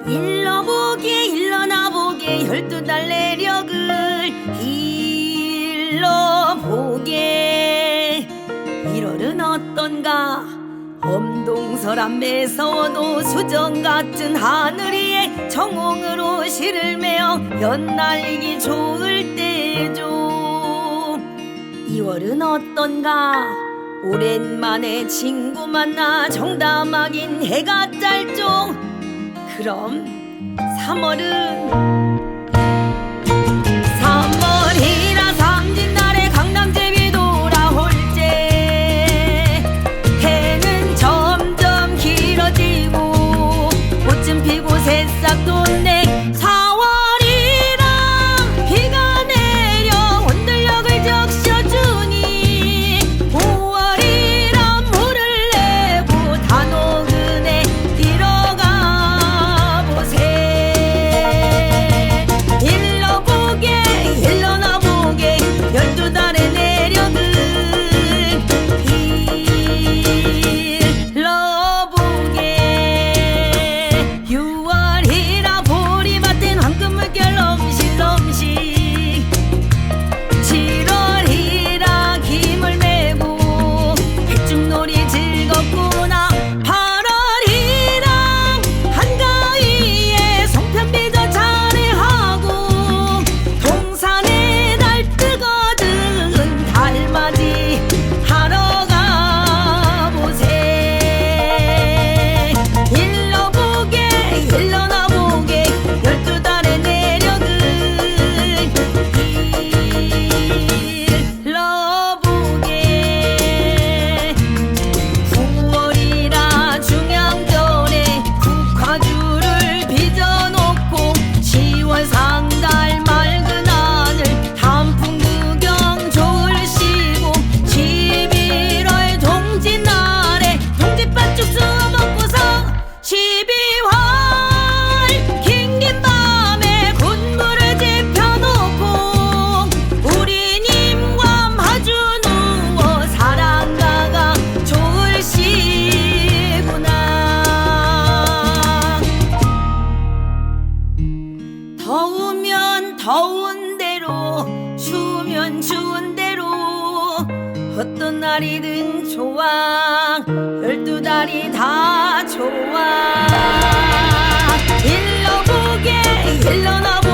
일러보게 일러나보게 12달 내력을 일러보게 1월은 어떤가 엄동설한 매서워도 수정같은 하늘 위에 정홍으로 실을 메어 연날기 좋을 때죠 2월은 어떤가 오랜만에 친구 만나 정담하긴 해가 짧죠 그럼 3월이라 삼진날에 강남제비 돌아올 때 해는 점점 길어지고 꽃은 피고 새싹 돋네 4월이라 비가 내려 원들력을 적셔주니 5월이라 물을 내고 단오근에 들어가 보세 일러보게 일러나보게 12달의 내력은 일러보게 6월이라 보리밭엔 황금물결 넘실넘실 7월이라 김을 메고 백중놀이 즐겁구나 8월이라 한가위에 송편비저 차례하고 동산에 달 뜨거든 달맞이 하러 가보세 일러보게 일러나보게 12달의 내력은 일러보게 9월이라 중양전에 국화주를 빚어놓고 10월 상달 맑은 하늘 단풍 구경 좋을시고 11월 동짓날에 동짓밭 죽수 먹고서 12월 긴긴 밤에 군무를 지펴놓고 우리님과 마주 누워 사랑가가 좋을시구나 더우면 더운 대로 추우면 추운 대로 어떤 날이든 좋아 12달이 다 좋아 일러보게 일러나보게